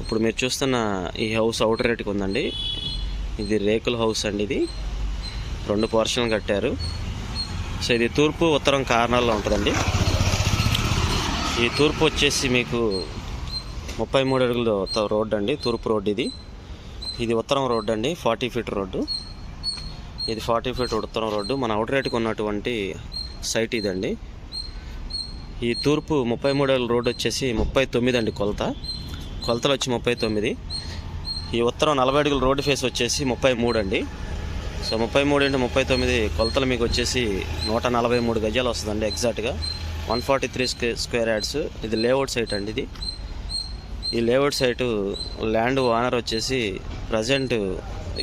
ఇప్పుడు మీరు చూస్తున్న ఈ హౌస్ అవుటర్ రేట్కి ఉందండి. ఇది రేకుల హౌస్ అండి. ఇది 2 పోర్షన్లు కట్టారు. సో ఇది తూర్పు ఉత్తరం కార్నర్లో ఉంటుందండి. ఈ తూర్పు వచ్చేసి మీకు 33 అడుగుల రోడ్డు అండి. తూర్పు రోడ్డు ఇది. ఇది ఉత్తరం రోడ్డు అండి. 40 ఫీట్ రోడ్డు. ఇది 40 ఫీట్ ఉత్తరం రోడ్డు. మన అవుటర్ రేట్కి ఉన్నటువంటి సైట్ ఇదండి. ఈ తూర్పు 33 అడుగుల రోడ్డు వచ్చేసి 39 అండి. కొలతలు వచ్చి 39. ఈ ఉత్తరం 40 అడుగుల రోడ్డు ఫేస్ వచ్చేసి 33 అండి. సో 33 × 39 కొలతలు మీకు వచ్చేసి 143 గజాలు వస్తుందండి ఎగ్జాక్ట్గా. 143 స్క్వేర్ యార్డ్స్. ఇది లేఅవుట్ సైట్ అండి. ఇది ఈ లేఅవుట్ సైటు ల్యాండ్ ఓనర్ వచ్చేసి ప్రజెంట్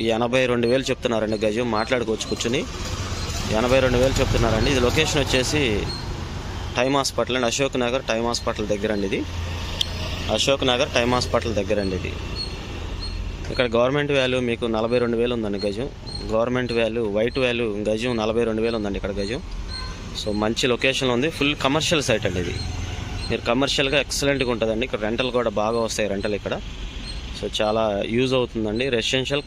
82,000 చెప్తున్నారండి గజం. మాట్లాడుకోవచ్చు కూర్చుని. 82,000 చెప్తున్నారండి. ఇది లొకేషన్ వచ్చేసి టైమ్ హాస్పిటల్ అండి. అశోక్ నగర్ టైమ్ హాస్పిటల్ దగ్గర అండి. ఇది అశోక్ నగర్ టైమ్ హాస్పిటల్ దగ్గర అండి. ఇది ఇక్కడ గవర్నమెంట్ వాల్యూ మీకు 42,000 ఉందండి గజం. గవర్నమెంట్ వాల్యూ వైట్ వాల్యూ గజం 42,000 ఉందండి ఇక్కడ గజం. సో మంచి లొకేషన్లో ఉంది. ఫుల్ కమర్షియల్ సైట్ అండి. ఇది మీరు కమర్షియల్గా ఎక్సలెంట్గా ఉంటుందండి. ఇక్కడ రెంటల్ కూడా బాగా వస్తాయి రెంటల్ ఇక్కడ. సో చాలా యూజ్ అవుతుందండి. రెసిడెన్షియల్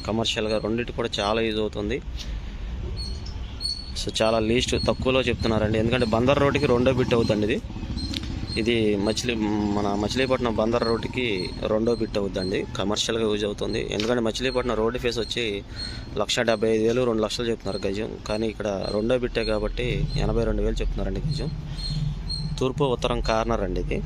కమర్షియల్గా రెండింటి కూడా చాలా యూజ్ అవుతుంది. సో చాలా లీస్ట్ తక్కువలో చెప్తున్నారండి. ఎందుకంటే బందర్ రోడ్డుకి 2వ బిట్ అవుతుందండి. ఇది మన మచిలీపట్నం బందర్ రోడ్డుకి 2వ బిట్ అవుతుందండి. కమర్షియల్గా యూజ్ అవుతుంది. ఎందుకంటే మచిలీపట్నం రోడ్డు ఫేస్ వచ్చి 1,75,000 2 లక్షలు చెప్తున్నారు గజం. కానీ ఇక్కడ 2వ బిట్టే కాబట్టి 82,000 చెప్తున్నారండి గజం. తూర్పు ఉత్తరం కార్నర్ అండి ఇది.